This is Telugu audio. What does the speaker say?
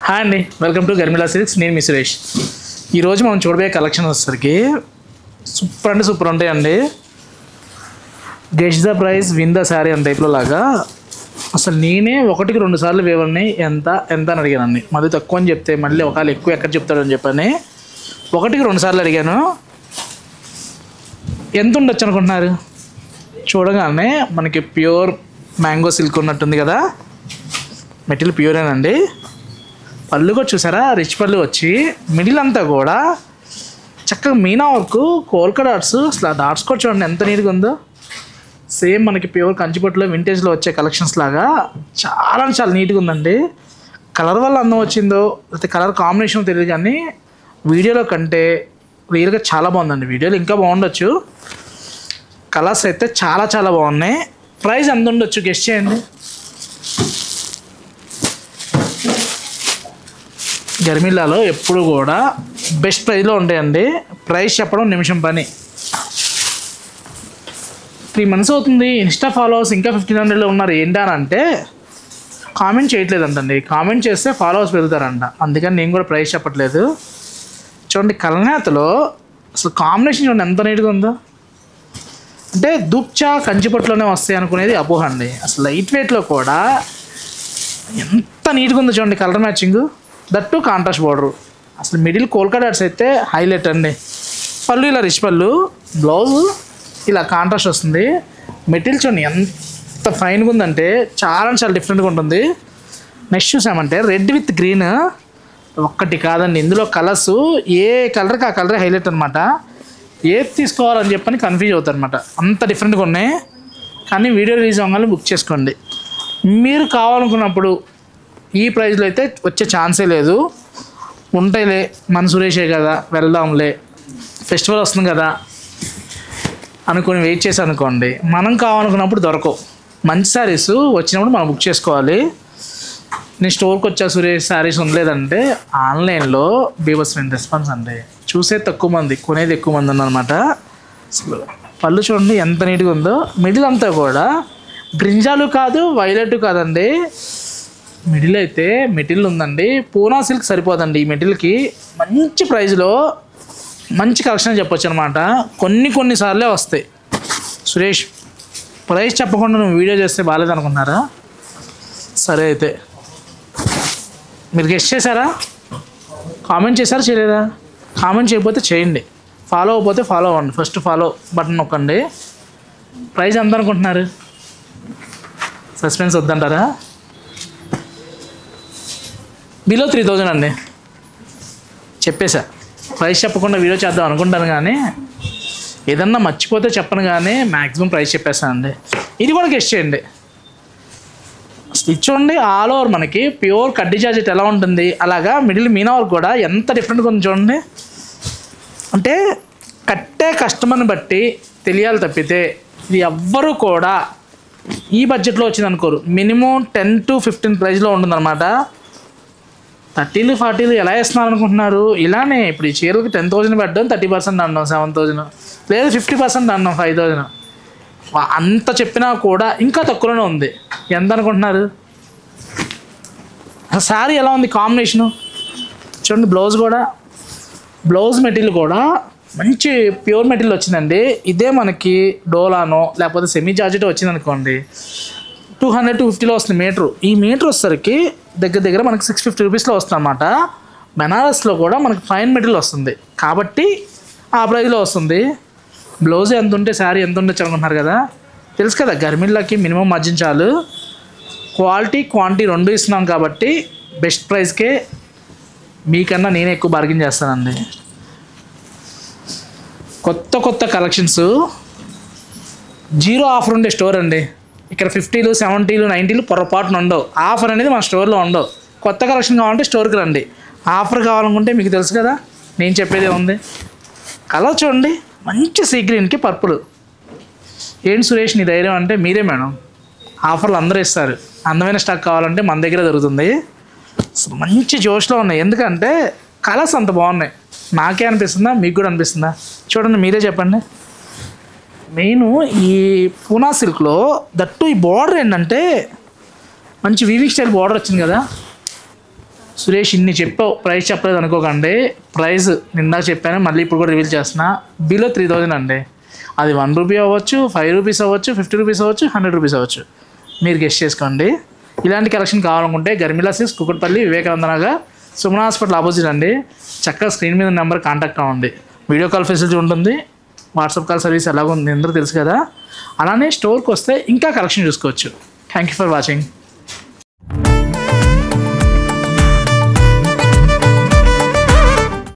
హాయ్ అండి, వెల్కమ్ టు గర్మిలా సిల్క్స్. నేను మీ సురేష్. ఈరోజు మనం చూడబోయే కలెక్షన్ వచ్చేసరికి సూపర్ ఉంటాయండి. Guess the price win the sari అనే టైప్లో లాగా. అసలు నేనే ఒకటికి 2 సార్లు వేవల్ని ఎంత అని అడిగానండి. మళ్ళీ తక్కువ అని చెప్తే మళ్ళీ ఒకవేళ ఎక్కువ ఎక్కడ చెప్తాడని చెప్పని ఒకటికి 2 సార్లు అడిగాను. ఎంత ఉండొచ్చు అనుకుంటున్నారు? చూడగానే మనకి ప్యూర్ మ్యాంగో సిల్క్ ఉన్నట్టుంది కదా. మెటీరియల్ ప్యూరేనండి. పళ్ళు కూడా చూసారా, రిచ్ పళ్ళు వచ్చి మిడిల్ అంతా కూడా చక్కగా మీనా వర్క్, కోల్కా డాట్స్. అసలు ఆ డాట్స్ కూడా చూడండి ఎంత నీట్గా ఉందో. సేమ్ మనకి ప్యూర్ కంచిపట్టులో వింటేజ్లో వచ్చే కలెక్షన్స్ లాగా చాలా నీట్గా ఉందండి. కలర్ వల్ల అందం వచ్చిందో లేకపోతే కలర్ కాంబినేషన్ తెలియదు, కానీ వీడియోలో కంటే రియల్గా చాలా బాగుందండి. వీడియోలో ఇంకా బాగుండొచ్చు. కలర్స్ అయితే చాలా బాగున్నాయి. ప్రైస్ ఎంత ఉండొచ్చు గెస్ చేయండి. గర్మిలాలో ఎప్పుడు కూడా బెస్ట్ ప్రైస్లో ఉంటాయండి. ప్రైస్ చెప్పడం నిమిషం పని. 3 months అవుతుంది. ఇన్స్టా ఫాలోవర్స్ ఇంకా 1500లో ఉన్నారు. ఏంటంటే కామెంట్ చేయట్లేదంటండి. కామెంట్ చేస్తే ఫాలోవర్స్ పెరుగుతారంట. అందుకని నేను కూడా ప్రైస్ చెప్పట్లేదు. చూడండి, కలనేతలో అసలు కాంబినేషన్ చూడండి ఎంత నీట్గా ఉందో. అంటే దుప్చా కంచిపట్టులోనే వస్తాయి అనుకునేది అపోహ అండి. అసలు లైట్ వెయిట్లో కూడా ఎంత నీట్గా ఉందో చూడండి. Colour matching, that contrast border. అసలు మిడిల్ కోల్కా డాట్స్ అయితే హైలైట్ అండి. పళ్ళు ఇలా రిచ్ పళ్ళు, బ్లౌజు ఇలా కాంట్రాస్ట్ వస్తుంది. మెటీరియల్ చూడండి ఎంత ఫైన్గా ఉందంటే చాలా డిఫరెంట్గా ఉంటుంది. నెక్స్ట్ చూసామంటే రెడ్ విత్ గ్రీన్. ఒక్కటి కాదండి, ఇందులో కలర్స్ ఏ కలర్కి ఆ కలరే హైలైట్ అనమాట. ఏది తీసుకోవాలని చెప్పని కన్ఫ్యూజ్ అవుతారు అనమాట. అంత డిఫరెంట్గా ఉన్నాయి. కానీ వీడియో రిలీజ్ అవ్వగానే బుక్ చేసుకోండి. మీరు కావాలనుకున్నప్పుడు ఈ ప్రైస్లో అయితే వచ్చే ఛాన్సే లేదు. ఉంటాయిలే, మన సురేషే కదా వెళ్దాంలే, ఫెస్టివల్ వస్తుంది కదా అనుకొని వెయిట్ చేసి అనుకోండి, మనం కావాలనుకున్నప్పుడు దొరకవు. మంచి శారీస్ వచ్చినప్పుడు మనం బుక్ చేసుకోవాలి. నేను స్టోర్కి వచ్చా సురేష్ శారీస్ ఉండలేదంటే ఆన్లైన్లో బీభత్సమైన రెస్పాన్స్ అండి. చూసేది తక్కువ మంది, కొనేది ఎక్కువ మంది ఉందన్నమాట. అసలు పళ్ళు చూడండి ఎంత నీట్గా ఉందో. మిడిల్ అంతా కూడా బ్రింజాలు కాదు, వైలెట్ కాదండి. మిడిల్ అయితే మెటీరియల్ ఉందండి. పూనా సిల్క్ సరిపోదండి ఈ మెటీరియల్కి. మంచి ప్రైస్లో మంచి కలెక్షన్ చెప్పొచ్చు అనమాట. కొన్ని సార్లే వస్తాయి. సురేష్, ప్రైస్ చెప్పకుండా నువ్వు వీడియో చేస్తే బాగాలేదు అనుకున్నారా? సరే అయితే మీరు గెస్ట్ చేశారా? కామెంట్ చేశారా చేయలేదా? కామెంట్ చేయకపోతే చేయండి. ఫాలో అవ్వకపోతే ఫాలో అవ్వండి. ఫస్ట్ ఫాలో బటన్ నొక్కండి. ప్రైస్ ఎంత అనుకుంటున్నారు? సస్పెన్స్ వద్దంటారా? బిలో 3000 అండి. చెప్పేసా, ప్రైస్ చెప్పకుండా వీడియో చేద్దాం అనుకుంటాను, కానీ ఏదన్నా మర్చిపోతే చెప్పను, కానీ మ్యాక్సిమం ప్రైస్ చెప్పేస్తానండి. ఇది కూడా గెస్ట్ చేయండి. చూడండి, ఆల్ ఓవర్ మనకి ప్యూర్ కడ్డీ జార్జెట్ ఎలా ఉంటుంది అలాగా మిడిల్ మీనా వర్క్ కూడా ఎంత డిఫరెంట్గా ఉంది చూడండి. అంటే కట్టే కస్టమర్ని బట్టి తెలియాలి తప్పితే ఇది ఎవ్వరూ కూడా ఈ బడ్జెట్లో వచ్చింది అనుకోరు. మినిమం 10 to 15 ప్రైస్లో ఉంటుందన్నమాట. 30s 40s ఎలా వేస్తున్నారు అనుకుంటున్నారు? ఇలానే ఇప్పుడు ఈ చీరలకి 10,000 పెట్టడం, 30% అన్నాం 7,000, లేదు 50% అన్నాం 5,000. అంత చెప్పినా కూడా ఇంకా తక్కువలోనే ఉంది. ఎంత అనుకుంటున్నారు? శారీ ఎలా ఉంది కాంబినేషను చూడండి. బ్లౌజ్ మెటీరియల్ కూడా మంచి ప్యూర్ మెటీరియల్ వచ్చిందండి. ఇదే మనకి డోలానో లేకపోతే సెమీ జార్జెట్ వచ్చింది అనుకోండి, 200 to 250లో వస్తుంది మీటరు. ఈ మీటర్ వచ్చేసరికి దగ్గర మనకి 650 రూపీస్లో వస్తుంది అనమాట. బెనారస్లో కూడా మనకి ఫైన్ మెటీరియల్ వస్తుంది కాబట్టి ఆ ప్రైస్లో వస్తుంది. బ్లౌజ్ ఎంత ఉంటే శారీ ఎంత ఉండొచ్చు అనుకుంటున్నారు కదా. తెలుసు కదా, గర్మిళ్ళకి మినిమం మార్జిన్ చాలు. క్వాలిటీ క్వాంటిటీ 2 ఇస్తున్నాం కాబట్టి బెస్ట్ ప్రైస్కే మీకన్నా నేనే ఎక్కువ బార్గెన్ చేస్తానండి. కొత్త కలెక్షన్స్, జీరో ఆఫర్ ఉండే స్టోర్ అండి. ఇక్కడ 50s 70s 90s పొరపాటున ఉండవు. ఆఫర్ అనేది మన స్టోర్లో ఉండవు. కొత్త కలెక్షన్ కావాలంటే స్టోర్కి రండి. ఆఫర్ కావాలనుకుంటే మీకు తెలుసు కదా, నేను చెప్పేదే ఉంది. కలర్ చూడండి, మంచి సీ గ్రీన్కి పర్పుల్. ఏంటి సురేష్ నీ ధైర్యం అంటే మీరే మేడం. ఆఫర్లు అందరూ ఇస్తారు. అందమైన స్టాక్ కావాలంటే మన దగ్గర దొరుకుతుంది. మంచి జోష్లో ఉన్నాయి. ఎందుకంటే కలర్స్ అంత బాగున్నాయి. నాకే అనిపిస్తుందా, మీకు కూడా అనిపిస్తుందా? చూడండి, మీరే చెప్పండి. మెయిన్ ఈ పూనా సిల్క్లో దట్టు ఈ బార్డర్ ఏంటంటే మంచి వీవింగ్ స్టైల్ బార్డర్ వచ్చింది కదా. సురేష్ ఇన్ని చెప్పావు ప్రైస్ చెప్పలేదు అనుకోకండి. ప్రైస్ నిందాక చెప్పాను, మళ్ళీ ఇప్పుడు కూడా రివీల్ చేస్తున్నా. బిలో 3000 అండి. అది 1 రూపీ అవ్వచ్చు, 5 రూపీస్ అవ్వచ్చు, 50 రూపీస్ అవ్వచ్చు, 100 రూపీస్ అవ్వచ్చు. మీరు గెస్ట్ చేసుకోండి. ఇలాంటి కలెక్షన్ కావాలనుకుంటే Garmila silks, Kukatpally, Vivekananda Nagar, Suman hospital opposite అండి. చక్కగా స్క్రీన్ మీద నెంబర్ కాంటాక్ట్ అవ్వండి. వీడియో కాల్ ఫెసిలిటీ ఉంటుంది, వాట్సాప్ కాల్ సర్వీస్ ఎలాగో ఉంది అందరూ తెలుసు కదా. అలానే స్టోర్కి వస్తే ఇంకా కలెక్షన్ చూసుకోవచ్చు. Thank you for watching.